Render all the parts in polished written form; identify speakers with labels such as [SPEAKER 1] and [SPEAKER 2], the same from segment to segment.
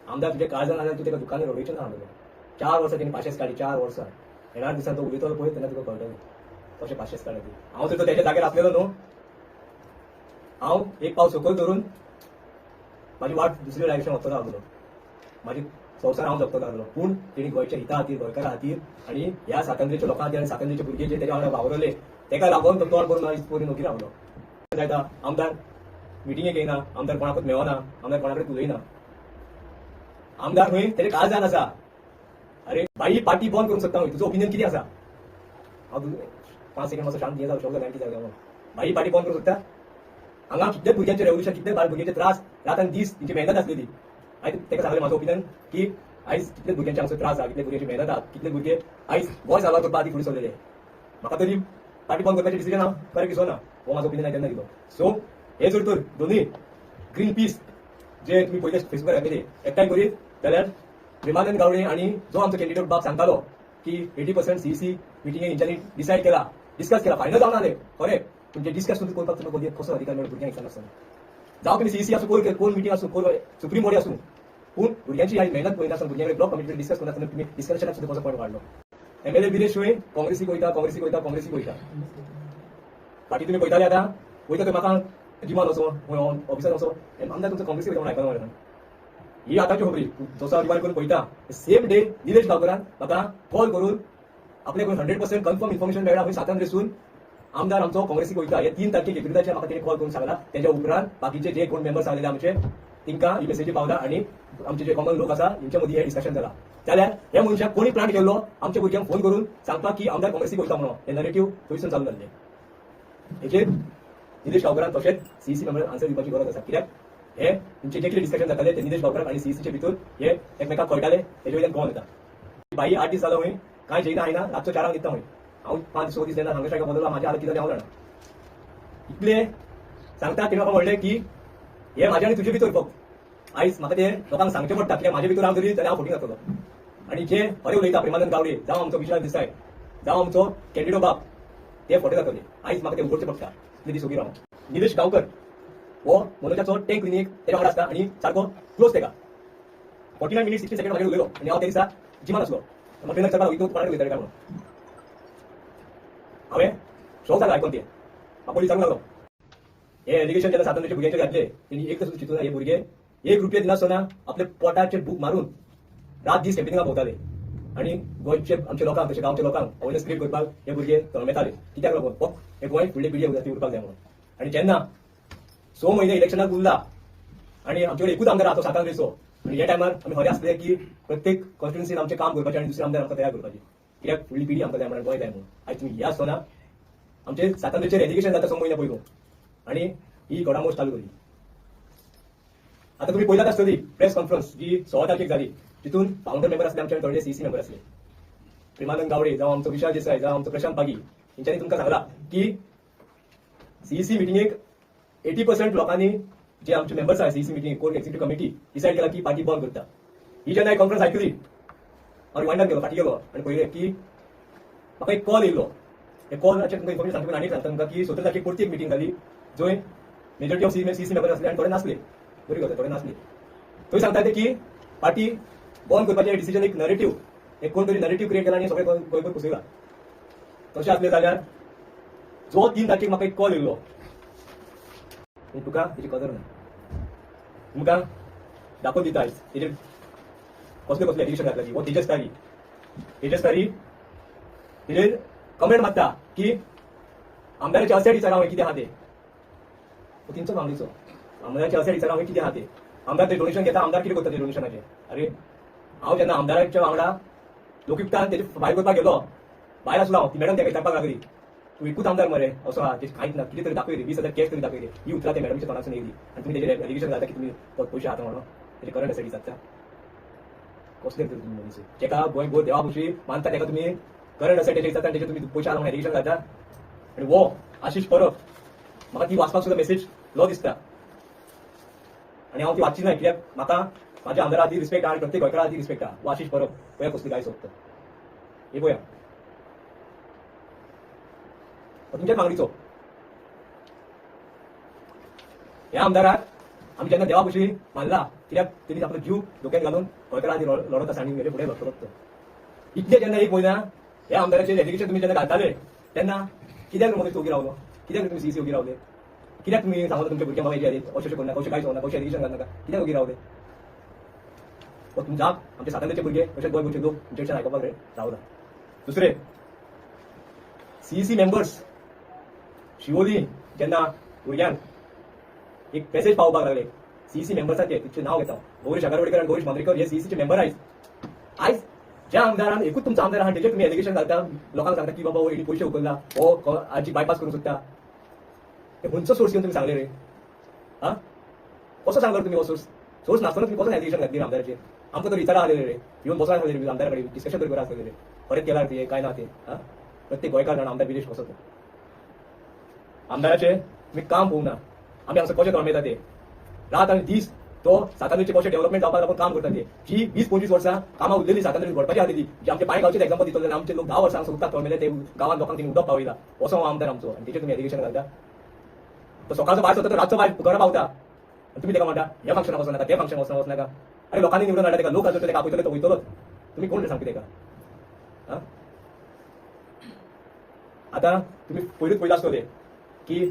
[SPEAKER 1] आमदार तुझे काळजान आल्या तू त्याला दुकान रोडीचे ना आलो 4 वर्सां त्यांनी पाशेस काढली 4 वर्सां येणार दिसान तो उलयतलो पळय तेन्ना तुका कळटलें कशें पाशेस काढली हांव तर त्याच्या जाग्यार आसलेलो न्हू हांव एक पाव सकयल धरून माझी वाट दुसऱ्या डायरेक्शन वचत आसलो माझी संवसार हांव जगतो आसलो पूण तेणी गोंयच्या हिता खातीर गोंयकारा खातीर आनी ह्या साकंद्रेच्या लोकां खातीर आनी साकंद्रेचे भुरगे जे तेच्या वांगडा वावरले तेका लागून तो तोंड करून आयज परी नोकरी रावलो जाता आमदार मिटिंगेक येयना आमदार कोणाकूच मेवना आमदार कोणा कडेन उलयना आमदार खंय तेजे काळजान आसा अरे बाई पार्टी बंद करूंक सोदता तुजो ओपिनियन कितें आसा हांव 5 सेकंड मातसो शांत जावं शकलो कितें जालें बाई पार्टी बंद करूंक सोदता हांगा कितले भुरग्यांचे रेव्होल्युशन कितले बाल भुरग्यांचे त्रास रात आनी दीस तेंची मेहनत आसलेली आयज तेका सांगलें म्हाजो ओपिनियन की आयज कितले भुरग्यांचे हांगसर त्रास आहा कितले भुरग्यांची मेहनत आहा कितले भुरगे आयज गोंय सारवा करपा खातीर फुडें सरलेले म्हाका तरी पार्टी बंद करपाचें डिसिजन हांव करेक्ट दिसना हो म्हाजो ओपिनियन तेन्ना दिलो सो हे जर तर दोनूय ग्रीन पीस जे तुम्ही पयले फेसबुकार घातलेले एकठांय करीत जाल्यार प्रेमानंद गावडे आणि जो आमचो कॅन्डिडेट बाब सांगतालो की 80% सीईसी मिटिंगेक हेंच्यांनी डिसायड केला डिस्कस केला फायनल जावन आले खरें तुमचे डिस्कस सुद्दां करपाक तुमकां कसो अधिकार मेळ्ळो भुरग्यांक सांगनासतना जावं तुमी सीईसी आसूं कोण मिटींग आसूं कोण सुप्रीम बॉडी आसूं पूण भुरग्यांची आयज मेहनत पळयनासतना भुरग्यां ब्लॉक कमिटीचेर डिस्कस करनासतना तुमी डिस्कशनाक सुद्दां कसो पॉयंट वाडलो एमएलए दिनेश वय काँग्रेसीक वयता पार्टी तुमी पळयताले आतां वयता थंय म्हाका जिमान वचो ऑफिसार वचो आमदार तुमचो काँग्रेसीक वयता म्हणून आयकना ही आतांची खबरी जसो रिवायड करून पळयता सेम डे निलेश गांवकरान म्हाका कॉल करून आपले 100% कन्फर्म इन्फॉर्मेशन मेळ्ळा खंय सातान रेसून आमदार आमचो काँग्रेसीक वयता हे 3 तारखेक एप्रिलाचे म्हाका तेणी कॉल करून सांगला तेच्या उपरांत बाकीचे जे कोण मेंबर्स आसलेले आमचे तिंका ही मेसेजी पावला आनी आमचे जे कॉमन लोक आसा तेंच्या मदीं हे डिस्कशन जाला जाल्यार ह्या मनशाक कोणी प्लान केल्लो आमच्या भुरग्यांक फोन करून सांगपाक की आमदार काँग्रेसीक वयता म्हणून हे नरेटिव्ह थंयसून चालू जाल्ले हेचेर निलेश गांवकरान तशेंच सीईसी मेंबरान आन्सर दिवपाची गरज आसा कित्याक हे तुमचे जे कितें डिस्कशन जाताले ते निलेश गांवकर आनी सीईसीचे भितर हे एकमेकाक कळटाले तेजे वयल्यान कळोन येता बाई 8 दीस जालो खंय कांय जेयना आयना रातचो 4 न्हिदता खंय हांव 5 दीस देना हांगा स्ट्रायका बदलला म्हाज्या हालत कितें हांव जाणा इतले सांगता तेणी म्हाका म्हणलें की हे म्हाजे आनी तुजे भितर फक्त आयज म्हाका ते लोकांक सांगचें पडटा कित्याक म्हाजे भितर हांव जरी जाल्यार हांव फुटी जातलो आनी जे खरें उलयता प्रेमानंद गावडे जावं आमचो विशाल देसाय जावं आमचो कॅन्डिडेट बाब ते फटे जातले आयज म्हाका ते उगडचें पडटा इतली दीस उगी रावून निलेश गांवकर हो मनोजाचो टँक क्लिनीक तेच्या वांगडा आसता आनी सारको क्लोज तेका 49 मिनिट्स 60 सेकंड म्हाजे उलयलो आनी हांव त्या दिसा जिमान आसलो म्हाका ट्रेनर चलपाक वयता कोणाक उलयताले काय म्हणून हांवें शॉक जालो आयकून ते म्हाका पयलीं सांगूंक लागलो हे एलिगेशन जेन्ना सातांद्रेचे भुरग्यांचेर घातले तेणी एक तर सुद्दां चिंतूना हे भुरगे 1 रुपया दिनासतना आपले पोटाचेर बूक मारून रात दीस कॅम्पिनिंगाक भोंवताले आनी गोंयचे आमच्या लोकांक तशें गांवच्या लोकांक अवेरनेस क्रिएट करपाक हे भुरगे तळमेताले कित्याक लागून फक्त हे गोंय फुडले पिढी उरपाक जाय म्हणून आनी जेन्ना 6 म्हयने इलेक्शनाक उरला आनी आमचे कडेन एकूच आमदार आसा सातांद्रेचो आनी ह्या टायमार आमी खरे आसले की प्रत्येक कॉन्स्टिट्युन्सीन आमचें काम करपाचें आनी दुसरे आमदार आमकां तयार करपाचें कित्याक फुडली पिढी आमकां जाय म्हणून गोंय जाय म्हणून आयज तुमी ह्या आसतना आमचे सातांद्रेचेर एलिगेशन जाता 6 म्हयने पयलू आनी ही घोडामोड चालू केली आतां तुमी पळयलात आसतली प्रेस कॉन्फरन्स जी 16 तारखेक जाली तितून फाउंडर मेंबर आसले आमचे थोडे सीईसी मेंबर आसले प्रेमानंद गावडे जावं आमचो विशाल देसाय जावं आमचो प्रशांत पागी हेंच्यांनी तुमकां सांगला की सीईसी मिटिंगेक 80% लोकांनी जे आमचे मेंबर्स आहात CEC meeting core executive committee decided केला की पार्टी बंद करता ही जेन्ना हांवें कॉन्फरन्स आयकली हांव रिमांडार गेलो फाटी गेलो आनी पळयलें की म्हाका एक कॉल येयलो हे कॉलाचेर तुमकां इन्फॉर्मेशन सांगता आनी सांगता तुमकां की 17 तारखेक परती एक मिटींग जाली जंय मेजॉरिटी ऑफ सीईसी मेंबर आसले आनी थोडे नासले बरी गजाल थोडे नासले थंय सांगता ते की पार्टी बंद करपाचें डिसिजन एक नरेटिव्ह एक कोण तरी नरेटिव्ह क्रिएट केला आनी सगळे गोंयभर पुसयला तशें आसलें जाल्यार जो 3 तारखेक म्हाका एक कॉल येयलो तुका तेजी कदर ना तुमकां दाखोवन दिता आयज तेजेर कसले एडिशन घातला हो तेजस्कारी तेजेर कमेंट मारता की आमदाराचे असे विचारा हांवें कितें आहा ते तेंचो मागणीचो आमदाराचे असे विचारा हांवें कितें आहा ते आमदार ते डोनेशन घेता आमदार कितें करता ते डोनेशनाचे अरे हांव जेन्ना आमदाराच्या वांगडा लोकयुक्तान तेजे भायर करपाक गेलो भायर आसलो हांव ती मॅडम तेका विचारपाक लागली तू एकूच आमदार मरे असो हा ते कांयच ना कितें तरी दाखय रे 20,000 कॅश तरी दाखय रे ही उतरां ते मॅडमच्या तोंडासून येयली आनी तुमी तेजेर एलिगेशन घालता की तुमी पयशे आहात म्हणून तेजे करंट एसेटीज आसता कसले तरी तुमी मनीस जेका गोंयभर देवा भुशी मानता तेका तुमी करंट एसेटीज जाता तेजे तुमी पयशे आहा म्हणून एलिगेशन घालता आनी वो आशिश परब म्हाका ती वाचपाक सुद्दां मेसेज लो दिसता आनी हांव ती वाचची ना कित्याक म्हाका म्हाज्या आमदारा खातीर रिस्पेक्ट आहा आनी प्रत्येक गोंयकारा खातीर रिस्पेक्ट आहा वो आशिश परब पळया कसली गाय सोदता हे पळया तुमच्याच मागणीचो ह्या आमदाराक आम्ही जेन्ना देवा भशेन मानला कित्याक तेणी आपलो जीव धोक्यात घालून गोंयकारा खातीर लढत आसा आनी गेले फुडें लढत इतले जेन्ना एक म्हयना हे आमदाराचे एज्युकेशन तुम्ही जेन्ना घालताले तेन्ना कित्याक मदींच उगी रावलो कित्याक तुम्ही सीसी उगी रावले कित्याक तुम्ही सांगता तुमच्या भुरग्यांक बाबा हेजे अशें अशें करनाका अशें कांयच होना अशें एज्युकेशन घालनाका कित्याक उगी रावले तुमच्या आमचे साताऱ्याचे भुरगे अशें गोंय गोंयचे लोक तुमचे आयकपाक रावला दुसरे सीईसी मेंबर्स शिवोली जेन्ना भुरग्यांक एक मेसेज पावपाक लागले सीईसी मेंबर्साचे तुमचे नाव घेता गौरीश आगरवाडीकर आनी गौरीश मांद्रेकर हे सीईसीचे मेंबर आयज ज्या आमदारान एकूच तुमचा आमदार आहा तेजेर तुम्ही एलिगेशन घालता लोकांक सांगता की बाबा हेणी पयशे उखलला हो आजी बायपास करूंक सोदता हे खंयचो सोर्स घेवन तुम्ही सांगले रे हा कसो सांगलो तुम्ही हो सोर्स नासतना तुम्ही कसो एलिगेशन घातली आमदाराचेर आमकां तर विचारा आलेले रे येवन बसला आसलेले आमदारा कडेन डिस्कशन करपा आसलेले परत केला ते काय ना ते हा प्रत्येक गोंयकार जाणा आमदार विदेश कसो तो आमदाराचे तुम्ही काम पळोवना आमी हांगसर कशें तळमेता ते रात आनी दीस तो साताऱ्याचे कशें डेव्हलपमेंट जावपाक लागून काम करता ते जी 20-25 वर्सां कामां उरलेली साताऱ्यान घडपाची आसलेली जी आमचे पांय गांवचे एक्झाम्पल दितले आमचे लोक 10 वर्सां सुद्दां तळमेले ते गांवांत लोकांक तिणी उदक पावयला असो हो आमदार आमचो आनी तेचेर तुमी एलिगेशन घालता तो सकाळचो भायर सरता रातचो भायर घरा पावता आनी तुमी ताका म्हणटा हे फंक्शनाक वचनाका ते फंक्शन वचनाका अरे लोकांनी निवडून हाडटा ताका लोक आसले ताका आपयतले तो वयतलोच तुमी कोण सांगता ताका आतां तुमी पयलींच आसतले की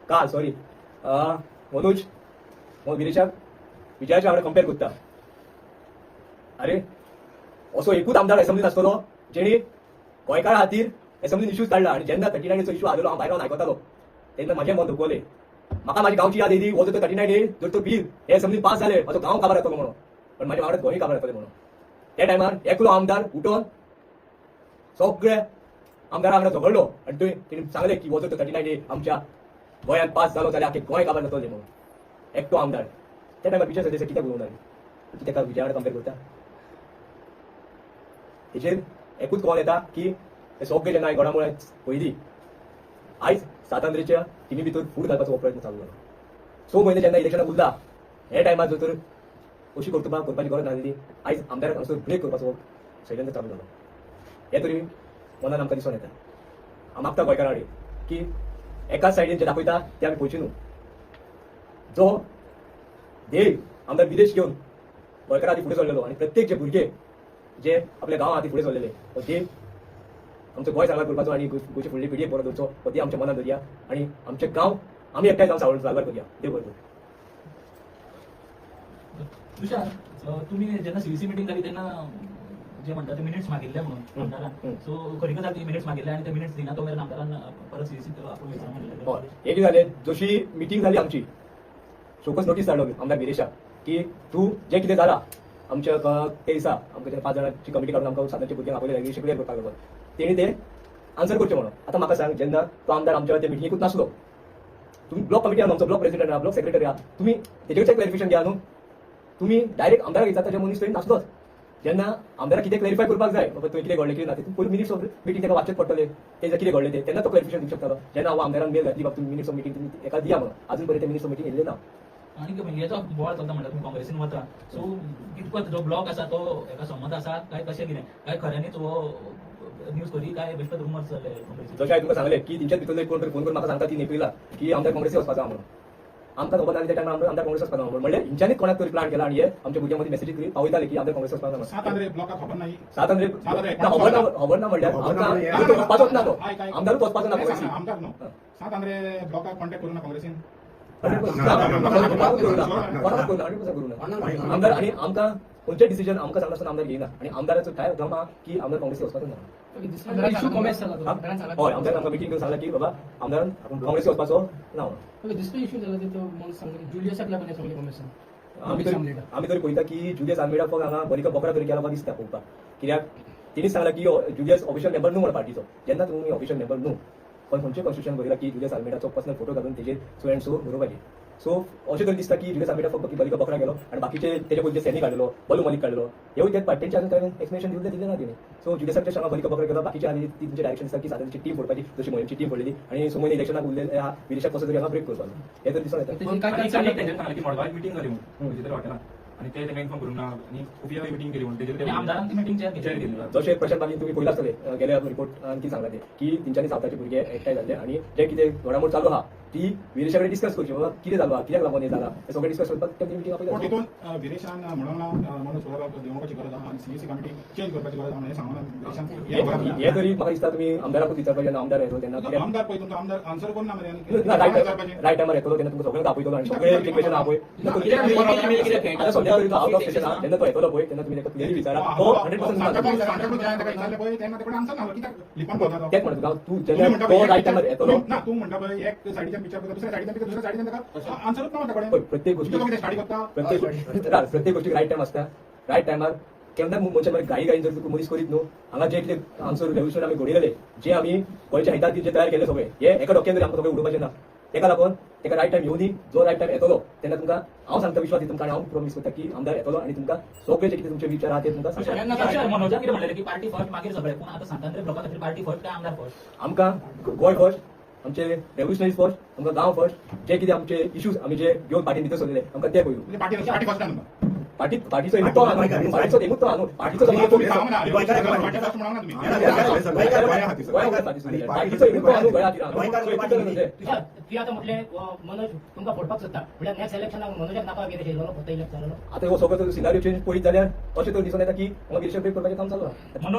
[SPEAKER 1] काल सॉरी मनोज विदेशाक विजयाच्या वांगडा कंपेर करता अरे असो एकूच आमदार एसेंब्लीन आसतलो जेणी गोंयकारा खातीर एसेंब्लीन इश्यूज काडला आनी जेन्ना 39 इश्यू आलेलो हांव भायर रावन आयकतालो तेन्ना म्हाजें मन दुखोलें म्हाका म्हाजी गांवची याद येयली हो जर 39 जर तो बील हे एसेंब्लीन पास जाले म्हाजो गांव काबार येतलो म्हणून पण म्हाज्या वांगडा गोंय काबार येतले म्हणून त्या टायमार एकलो आमदार उठोन सगळे आमदारा वांगडा झगडलो आनी तेणी सांगलें की हो जर 39 आमच्या गोंयांत पास जालो जाल्यार आख्खे गोंय काबार जातले म्हणून एकटो आमदार त्या टायमार विजय सदस्य कित्याक उलोवना की ताका विजया वांगडा कंपेर करता हेचेर एकूच कॉल येता की हे सगळे जेन्ना घडामोडी पयली आयज सातांद्रेच्या टिमी भितर फूट घालपाचो प्रयत्न चालू जालो 6 म्हयने जेन्ना इलेक्शनाक उरला हे टायमार जर तर अशी करपाची गरज नासली आयज आमदाराक हांगसर ब्रेक करपाचो षडयंत्र चालू जालो हे तरी मनान आमकां दिसून येता हांव मागता गोंयकारा कडेन की एकाच सायडीन जे दाखयता ते आमी पळोवची न्हू जो देव आमदार विदेश घेवन गोंयकारा खातीर फुडें सरलेलो आनी प्रत्येक जे भुरगे जे आपल्या गांवा खातीर फुडें सरलेले तो देव आमचो गोंय सांबाळ करपाचो आनी गोंयचे फुडली पिडयेक बरो दवरचो हो ती आमच्या मनात दवरया आनी आमचे गांव आमी एकठांय जावन सांबाळ करया देव बरो
[SPEAKER 2] तुषार तुम्ही जेन्ना सीईसी मिटींग जाली तेन्ना जे म्हणटा ते मिनिट्स मागिल्ले म्हणून आमदारान सो खरी गजाल ती मिनिट्स मागिल्ले आनी ते मिनिट्स दिना तो मेरेन आमदारान परत सीईसी
[SPEAKER 1] हय हे कितें जालें जशी मिटींग जाली आमची शोकस नोटीस धाडलो आमदार विदेशाक की तूं जें कितें जालां आमच्या ते दिसा आमकां 5 जाणांची कमिटी काडून आमकां सातारच्या भुरग्यांक आपयले लँग्वेज क्लियर करपाक लागलो तेणी ते आन्सर करचें म्हणून आतां म्हाका सांग जेन्ना तो आमदार आमच्या त्या मिटिंगेकूच नासलो तुम्ही ब्लॉक कमिटी आहा आमचो ब्लॉक प्रेसिडेंट आहा ब्लॉक सेक्रेटरी आहा तुम्ही तेजेवरचें क्लॅरिफिकेशन घ्या न्हू तुम्ही डायरेक्ट आमदाराक विचारता जे मनीस थंय नासलोच जेन्ना आमदाराक कितें क्लॅरिफाय करपाक जाय बाबा तुवें कितें घडलें कितें ना तेतून पयलीं मिनिट्स ऑफ मिटींग ताका वाचचेच पडटलें ते जर कितें घडलें तेन्ना तो क्लॅरिफिकेशन दिवंक शकतालो जेन्ना हांव आमदारान मेल घातली बाबा तुमी मिनिट्स ऑफ मिटींग तुमी एका दिया म्हणून अजून पर्यंत मिनिट्स ऑफ मिटींग येयल्लें ना
[SPEAKER 2] आणि हेचो बोवाळ चलता म्हणटा तुम्ही काँग्रेसीन वता सो कितको जो ब्लॉक आसा तो एका संमत आसा काय कशें कितें काय खऱ्यांनीच हो न्यूज करी काय बेश्टो रुमर्स जाले काँग्रेसीन
[SPEAKER 1] जशें हांवें तुका सांगलें की तेंच्याच भितरलो कोण तरी फोन करून म्हाका सांगता ती नेपयला की आमदार काँग्रेसी वचपाचो म्हणून आमकां खबर नासली त्या टायमार आमदार काँग्रेस वचपाचो म्हणून म्हणल्यार हेंच्यांनीच कोणाक तरी प्लान केला आनी हे आमच्या भुरग्यां मदीं मेसेज करी पावयताले की आमदार काँग्रेस वचपाचो म्हणून
[SPEAKER 3] सातांद्रे ब्लॉकाक खबर नाही
[SPEAKER 1] सातांद्रे खबर ना म्हणल्यार आमकां वचपाचोच ना तो आमदारूच वचपाचो ना काँग्रेसी
[SPEAKER 3] आमदार न्हू सातांद्रे ब्लॉकाक कॉन्टॅक्ट करू ना काँग्रेसीन
[SPEAKER 1] आमदार आणि आमकां खंयचें डिसिजन आमकां सांगनासतना आमदार घेयना आनी आमदाराचो काय धर्म आहा की आमदार काँग्रेसी वचपाचो ना हय आमदार आमकां मिटींग करून सांगला की बाबा आमदारान काँग्रेसी वचपाचो ना आमी तरी पळयता की जुलियस आल्मेडा फक्त हांगा बरिका बोकरा तरी केला दिसता पळोवपाक कित्याक तेणीच सांगला की जुलियस ऑफिशियल मेंबर न्हू म्हणून पार्टीचो जेन्ना तुमी ऑफिशियल मेंबर न्हू पण खंयचे कॉन्स्टिट्यूशन बरयला की जुलियस आल्मेडाचो पर्सनल फोटो घालून तेजेर सो अँड सो बरोवपाची सो अशें तरी दिसता की जुलियस आल्मेडा फक्त बलिका बकरा गेलो आनी बाकीचे तेजे पयलीं सॅनी काडलो बलू मलीक काडलो हेवूय तेच पार्टींचे अजून काय एक्सप्लेनेशन दिले ना तेणी सो जुलियसाच्या सांगा बलिका बकरा गेलो बाकीचे आनी ती तुमचे डायरेक्शन दिसता की साधारणची टीम फोडपाची जशी मोहिमची टीम फोडलेली आनी सुमोनी इलेक्शनाक उरलेले हा विदेशाक कसो तरी हांगा ब्रेक करपाचो हे तर दिसून येता
[SPEAKER 4] मिटींग जाली म्हणून हॉटेलान आणि ते ताका इन्फॉर्म करून ना आणि खुबया मिटींग केली म्हणून तेजेर
[SPEAKER 2] आमदारान ती मिटींग चेअर
[SPEAKER 4] केली
[SPEAKER 1] जशें प्रशांत बागीन तुम्ही पयला आसतले गेल्या रिपोर्ट कितें सांगला ते की तेंच्यांनी सावथाचे भुरगे एकठांय जाल्ले आनी जे कितें घडामोड चालू आहा ती विरेशा कडेन डिस्कस करची बाबा कितें जालो कित्याक लागून हें जाला हें सगळें डिस्कस करपाक तेमची मिटींग
[SPEAKER 3] पण
[SPEAKER 1] आपयता
[SPEAKER 3] तितून विरेशान म्हणून मनोज सुराराक देवोवपाची गरज आहा आणि सीएसी कमिटी चेंज करपाची गरज आहा हें सांगून विरेशान
[SPEAKER 1] हे तरी म्हाका दिसता तुमी आमदाराकूच विचारपाचें जेन्ना आमदार येतलो तेन्ना कित्याक
[SPEAKER 3] आमदार पळय तुमचो आमदार आन्सर कोण ना मरे
[SPEAKER 1] ना रायट टायमार येतलो तेन्ना तुमकां सगळ्यांक आपयतलो आनी सगळे जे क्वेश्चन आहा पळय आतां सद्या तरी तो आउट ऑफ स्टेशन आहा तेन्ना तो येतलो पळय तेन्ना तुमी ताका क्लियरली विचारा तो 100% तेच म्हणटा तुका तूं जेन्ना तो रायट टायमार येतलो
[SPEAKER 3] ना तू म्हणटा पळय एक सायडीच्यान पिक्चर करता दुसऱ्या सायडीच्यान दुसऱ्या सायडीच्यान ताका आन्सरूच ना ताका
[SPEAKER 1] पळय प्रत्येक
[SPEAKER 3] गोष्टी
[SPEAKER 1] गोष्टी
[SPEAKER 3] स्टडी करता
[SPEAKER 1] प्रत्येक गोष्टीक रायट टायम आसता रायट टायमार केन्ना मनशां मागीर घाई जर तुका मनीस करीत न्हू हांगा जे कितें आमचो रेव्होल्युशन आमी घडयलेले जे आमी गोंयच्या हिताक जे तयार केले सगळे हे एका डोक्यान तरी आमकां सगळें उडोवपाचें ना तेका लागून तेका रायट टायम येवनी जो रायट टायम येतलो तेन्ना तुमकां हांव सांगता विश्वास तुमकां आनी हांव प्रॉमिस करता की आमदार येतलो आनी तुमकां सगळे जे कितें तुमचे विचार आहा ते तुमकां सांगता
[SPEAKER 2] मनोजान कितें म्हणलें की पार्टी फर्स्ट मागीर सगळे पूण आतां सांतांद्रे ब्लॉका खातीर पार्टी फर्स्ट काय आमदार फर्स्ट
[SPEAKER 1] आमकां गोंय फर्स्ट आमचे रेव्होल्युशनरीज फर्स्ट आमकां गांव फर्स्ट जे कितें आमचे इश्यूज आमी जे घेवन पार्टीन भितर सरलेले आमकां ते पयलू
[SPEAKER 3] म्हणजे पार्टी फर्स्ट ना
[SPEAKER 1] पार्टीचो एकूच तो आहा न्हू पार्टीचो एकूच तो आहा न्हू पार्टीचो पार्टीचो एकूच तो आहा न्हू गोंया खातीर
[SPEAKER 5] ती आता म्हटले मनोज तुमकां फोडपाक सोदता म्हळ्यार नेक्स्ट इलेक्शनाक मनोजाक नाका कितें शिरलो फक्त इलेक्शन जालो
[SPEAKER 1] आता हो सगळं सिनारिओ चेंज पळयत जाल्यार अशें तर दिसून येता की हांगा विशय ब्रेक करपाचें काम चालू आहा